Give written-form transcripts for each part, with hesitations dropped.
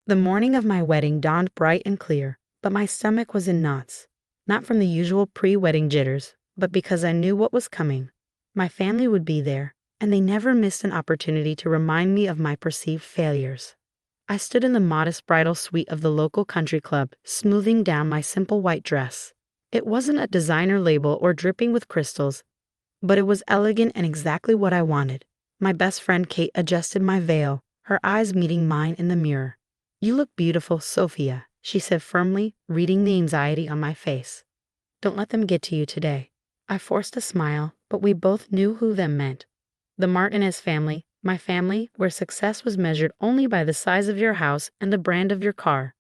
The morning of my wedding dawned bright and clear, but my stomach was in knots. Not from the usual pre-wedding jitters, but because I knew what was coming. My family would be there, and they never missed an opportunity to remind me of my perceived failures. I stood in the modest bridal suite of the local country club, smoothing down my simple white dress. It wasn't a designer label or dripping with crystals, but it was elegant and exactly what I wanted. My best friend Kate adjusted my veil, her eyes meeting mine in the mirror. "You look beautiful, Sophia," she said firmly, reading the anxiety on my face. "Don't let them get to you today." I forced a smile, but we both knew who them meant. The Martinez family, my family, where success was measured only by the size of your house and the brand of your car.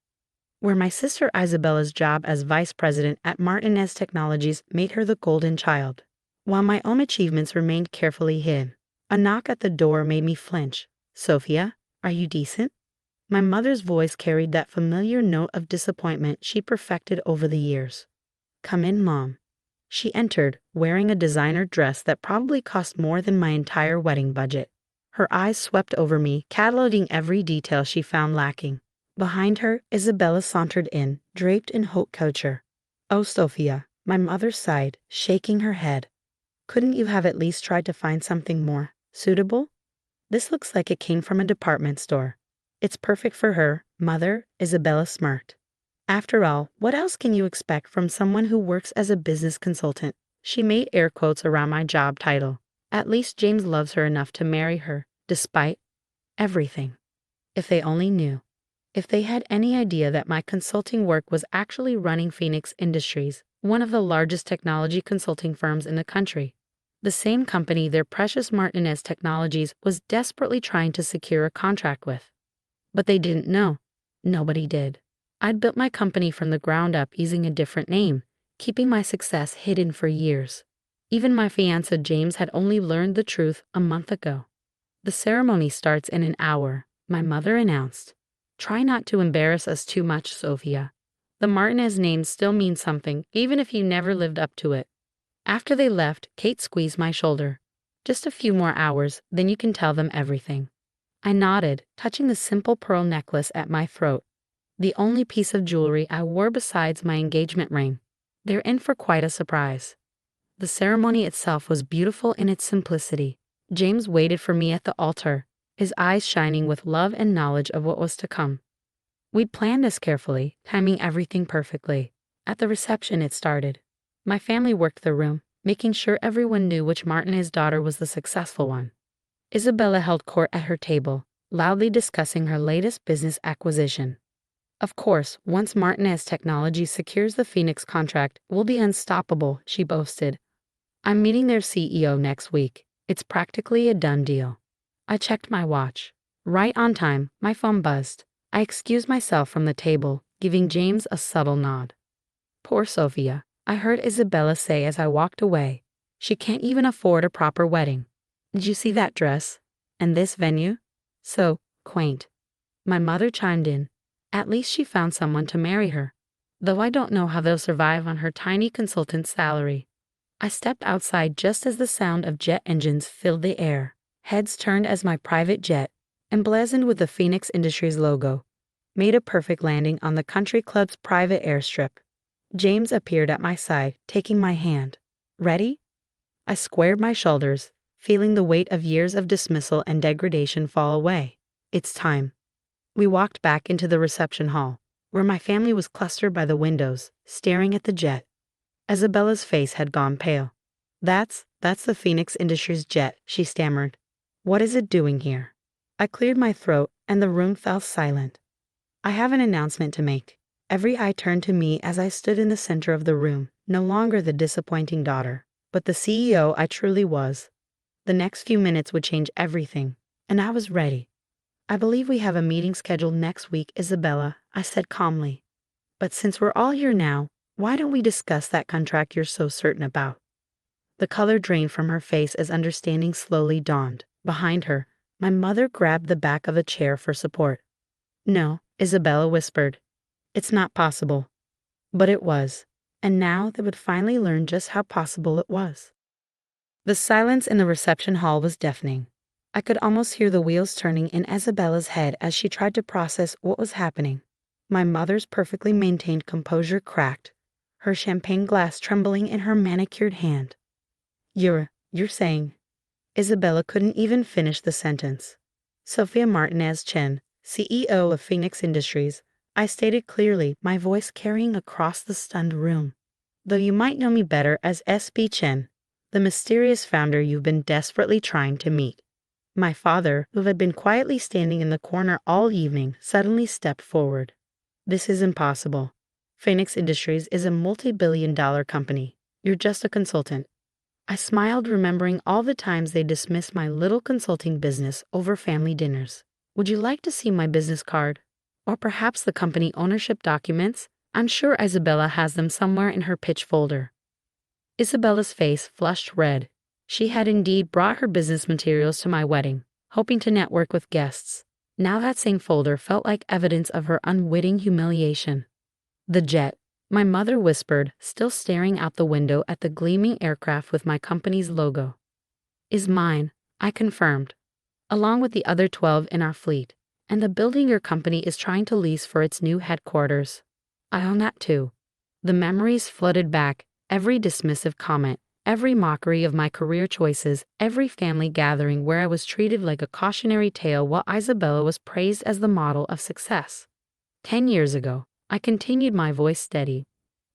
Where my sister Isabella's job as vice president at Martinez Technologies made her the golden child, while my own achievements remained carefully hid. A knock at the door made me flinch. "Sophia, are you decent?" My mother's voice carried that familiar note of disappointment she perfected over the years. "Come in, Mom." She entered, wearing a designer dress that probably cost more than my entire wedding budget. Her eyes swept over me, cataloging every detail she found lacking. Behind her, Isabella sauntered in, draped in haute couture. "Oh, Sophia," my mother sighed, shaking her head. "Couldn't you have at least tried to find something more suitable? This looks like it came from a department store." "It's perfect for her, Mother," Isabella smirked. "After all, what else can you expect from someone who works as a business consultant?" She made air quotes around my job title. "At least James loves her enough to marry her, despite everything." If they only knew. If they had any idea that my consulting work was actually running Phoenix Industries, one of the largest technology consulting firms in the country. The same company their precious Martinez Technologies was desperately trying to secure a contract with. But they didn't know. Nobody did. I'd built my company from the ground up using a different name, keeping my success hidden for years. Even my fiancé James had only learned the truth a month ago. "The ceremony starts in an hour," my mother announced. "Try not to embarrass us too much, Sophia. The Martinez name still means something, even if you never lived up to it." After they left, Kate squeezed my shoulder. "Just a few more hours, then you can tell them everything." I nodded, touching the simple pearl necklace at my throat, the only piece of jewelry I wore besides my engagement ring. They're in for quite a surprise. The ceremony itself was beautiful in its simplicity. James waited for me at the altar, his eyes shining with love and knowledge of what was to come. We'd planned this carefully, timing everything perfectly. At the reception it started. My family worked the room, making sure everyone knew which Martinez daughter was the successful one. Isabella held court at her table, loudly discussing her latest business acquisition. "Of course, once Martinez Technology secures the Phoenix contract, we'll be unstoppable," she boasted. "I'm meeting their CEO next week. It's practically a done deal." I checked my watch. Right on time, my phone buzzed. I excused myself from the table, giving James a subtle nod. "Poor Sophia," I heard Isabella say as I walked away. "She can't even afford a proper wedding. Did you see that dress? And this venue? So quaint." My mother chimed in. "At least she found someone to marry her. Though I don't know how they'll survive on her tiny consultant salary." I stepped outside just as the sound of jet engines filled the air. Heads turned as my private jet, emblazoned with the Phoenix Industries logo, made a perfect landing on the country club's private airstrip. James appeared at my side, taking my hand. "Ready?" I squared my shoulders, feeling the weight of years of dismissal and degradation fall away. "It's time." We walked back into the reception hall, where my family was clustered by the windows, staring at the jet. Isabella's face had gone pale. That's the Phoenix Industries jet," she stammered. "What is it doing here?" I cleared my throat, and the room fell silent. "I have an announcement to make." Every eye turned to me as I stood in the center of the room, no longer the disappointing daughter, but the CEO I truly was. The next few minutes would change everything, and I was ready. "I believe we have a meeting scheduled next week, Isabella," I said calmly. "But since we're all here now, why don't we discuss that contract you're so certain about?" The color drained from her face as understanding slowly dawned. Behind her, my mother grabbed the back of a chair for support. "No," Isabella whispered. "It's not possible." But it was, and now they would finally learn just how possible it was. The silence in the reception hall was deafening. I could almost hear the wheels turning in Isabella's head as she tried to process what was happening. My mother's perfectly maintained composure cracked, her champagne glass trembling in her manicured hand. You're saying. Isabella couldn't even finish the sentence. Sofia Martinez Chen, CEO of Phoenix Industries, I stated clearly, my voice carrying across the stunned room. Though you might know me better as SB Chen, the mysterious founder you've been desperately trying to meet. My father, who had been quietly standing in the corner all evening, suddenly stepped forward. This is impossible. Phoenix Industries is a multi-billion-dollar company. You're just a consultant. I smiled, remembering all the times they dismissed my little consulting business over family dinners. Would you like to see my business card? Or perhaps the company ownership documents? I'm sure Isabella has them somewhere in her pitch folder. Isabella's face flushed red. She had indeed brought her business materials to my wedding, hoping to network with guests. Now that same folder felt like evidence of her unwitting humiliation. The jet, my mother whispered, still staring out the window at the gleaming aircraft with my company's logo. Is mine, I confirmed, along with the other 12 in our fleet, and the building your company is trying to lease for its new headquarters. I own that too. The memories flooded back, every dismissive comment, every mockery of my career choices, every family gathering where I was treated like a cautionary tale while Isabella was praised as the model of success. 10 years ago, I continued, my voice steady.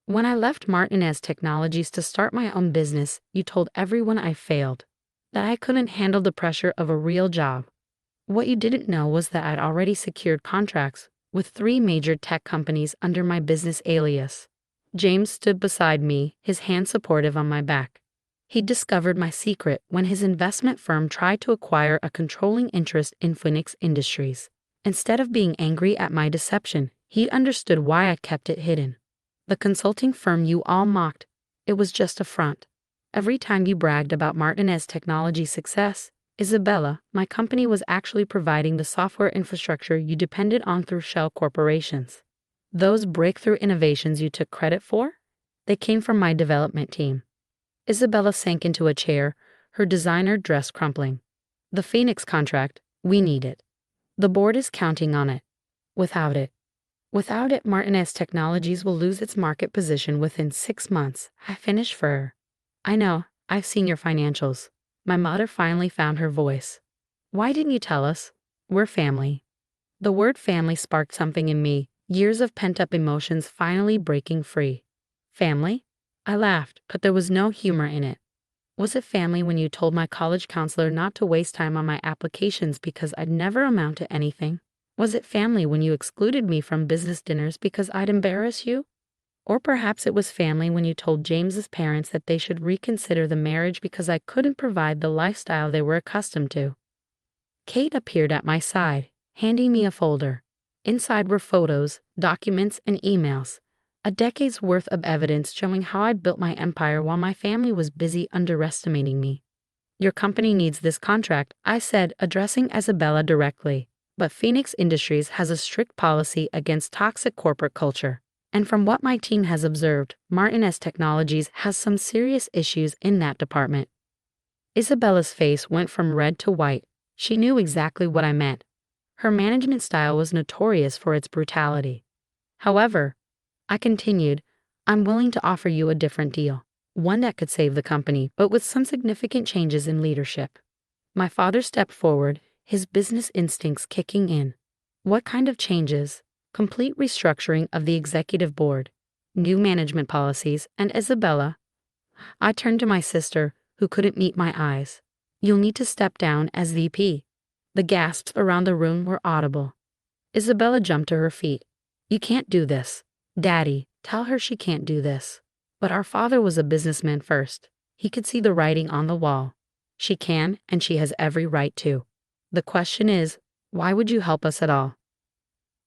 When I left Martinez Technologies to start my own business, you told everyone I failed, that I couldn't handle the pressure of a real job. What you didn't know was that I'd already secured contracts with 3 major tech companies under my business alias. James stood beside me, his hand supportive on my back. He discovered my secret when his investment firm tried to acquire a controlling interest in Phoenix Industries. Instead of being angry at my deception, he understood why I kept it hidden. The consulting firm you all mocked, it was just a front. Every time you bragged about Martinez Technology's success, Isabella, my company was actually providing the software infrastructure you depended on through shell corporations. Those breakthrough innovations you took credit for? They came from my development team. Isabella sank into a chair, her designer dress crumpling. The Phoenix contract, we need it. The board is counting on it. Without it, Martinez Technologies will lose its market position within 6 months. I finished for her. I know, I've seen your financials. My mother finally found her voice. Why didn't you tell us? We're family. The word family sparked something in me, years of pent-up emotions finally breaking free. Family? I laughed, but there was no humor in it. Was it family when you told my college counselor not to waste time on my applications because I'd never amount to anything? Was it family when you excluded me from business dinners because I'd embarrass you? Or perhaps it was family when you told James's parents that they should reconsider the marriage because I couldn't provide the lifestyle they were accustomed to. Kate appeared at my side, handing me a folder. Inside were photos, documents, and emails. A decade's worth of evidence showing how I'd built my empire while my family was busy underestimating me. Your company needs this contract, I said, addressing Isabella directly. But Phoenix Industries has a strict policy against toxic corporate culture. And from what my team has observed, Martinez Technologies has some serious issues in that department. Isabella's face went from red to white. She knew exactly what I meant. Her management style was notorious for its brutality. However, I continued, I'm willing to offer you a different deal, one that could save the company, but with some significant changes in leadership. My father stepped forward, his business instincts kicking in. What kind of changes? Complete restructuring of the executive board, new management policies, and Isabella. I turned to my sister, who couldn't meet my eyes. You'll need to step down as VP. The gasps around the room were audible. Isabella jumped to her feet. You can't do this. Daddy, tell her she can't do this. But our father was a businessman first. He could see the writing on the wall. She can, and she has every right to. The question is, why would you help us at all?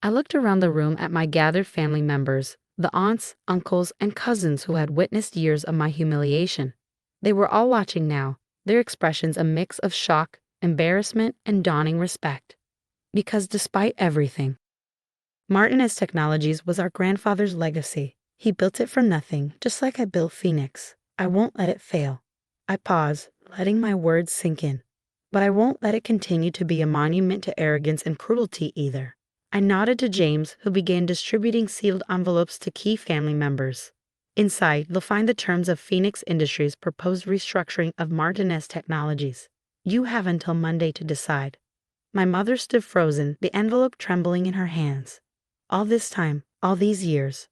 I looked around the room at my gathered family members, the aunts, uncles, and cousins who had witnessed years of my humiliation. They were all watching now, their expressions a mix of shock, embarrassment, and dawning respect. Because despite everything, Martinez Technologies was our grandfather's legacy. He built it from nothing, just like I built Phoenix. I won't let it fail. I paused, letting my words sink in. But I won't let it continue to be a monument to arrogance and cruelty either. I nodded to James, who began distributing sealed envelopes to key family members. Inside, you'll find the terms of Phoenix Industries' proposed restructuring of Martinez Technologies. You have until Monday to decide. My mother stood frozen, the envelope trembling in her hands. All this time, all these years.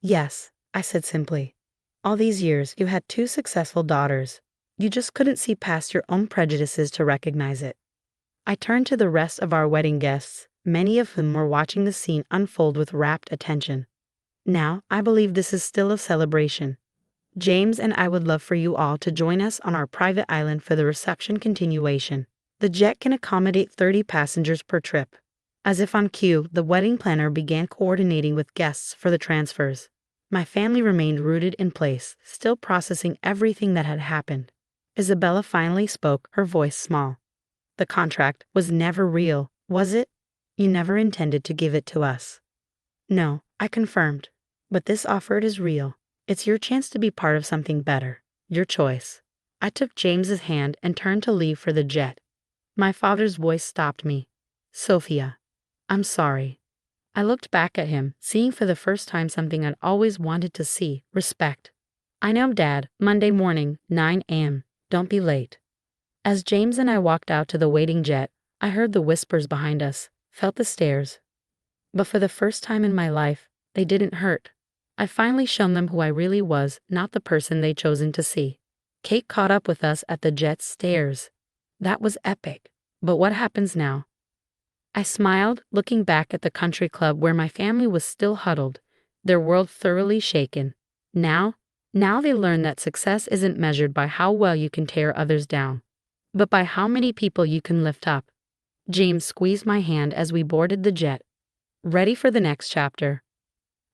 Yes, I said simply. All these years, you had two successful daughters. You just couldn't see past your own prejudices to recognize it. I turned to the rest of our wedding guests, many of whom were watching the scene unfold with rapt attention. Now, I believe this is still a celebration. James and I would love for you all to join us on our private island for the reception continuation. The jet can accommodate 30 passengers per trip. As if on cue, the wedding planner began coordinating with guests for the transfers. My family remained rooted in place, still processing everything that had happened. Isabella finally spoke, her voice small. The contract was never real, was it? You never intended to give it to us. No, I confirmed. But this offer is real. It's your chance to be part of something better. Your choice. I took James's hand and turned to leave for the jet. My father's voice stopped me. Sofia. I'm sorry. I looked back at him, seeing for the first time something I'd always wanted to see, respect. I know, Dad, Monday morning, 9 a.m. Don't be late. As James and I walked out to the waiting jet, I heard the whispers behind us, felt the stares. But for the first time in my life, they didn't hurt. I'd finally shown them who I really was, not the person they'd chosen to see. Kate caught up with us at the jet's stairs. That was epic. But what happens now? I smiled, looking back at the country club where my family was still huddled, their world thoroughly shaken. Now they learn that success isn't measured by how well you can tear others down, but by how many people you can lift up. James squeezed my hand as we boarded the jet. Ready for the next chapter.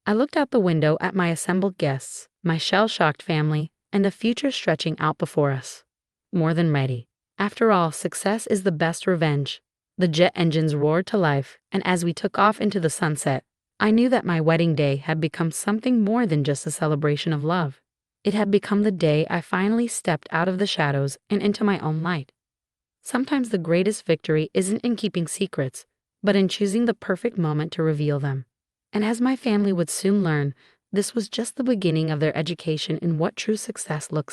I looked out the window at my assembled guests, my shell-shocked family, and a future stretching out before us. More than ready. After all, success is the best revenge. The jet engines roared to life, and as we took off into the sunset, I knew that my wedding day had become something more than just a celebration of love. It had become the day I finally stepped out of the shadows and into my own light. Sometimes the greatest victory isn't in keeping secrets, but in choosing the perfect moment to reveal them. And as my family would soon learn, this was just the beginning of their education in what true success looks like.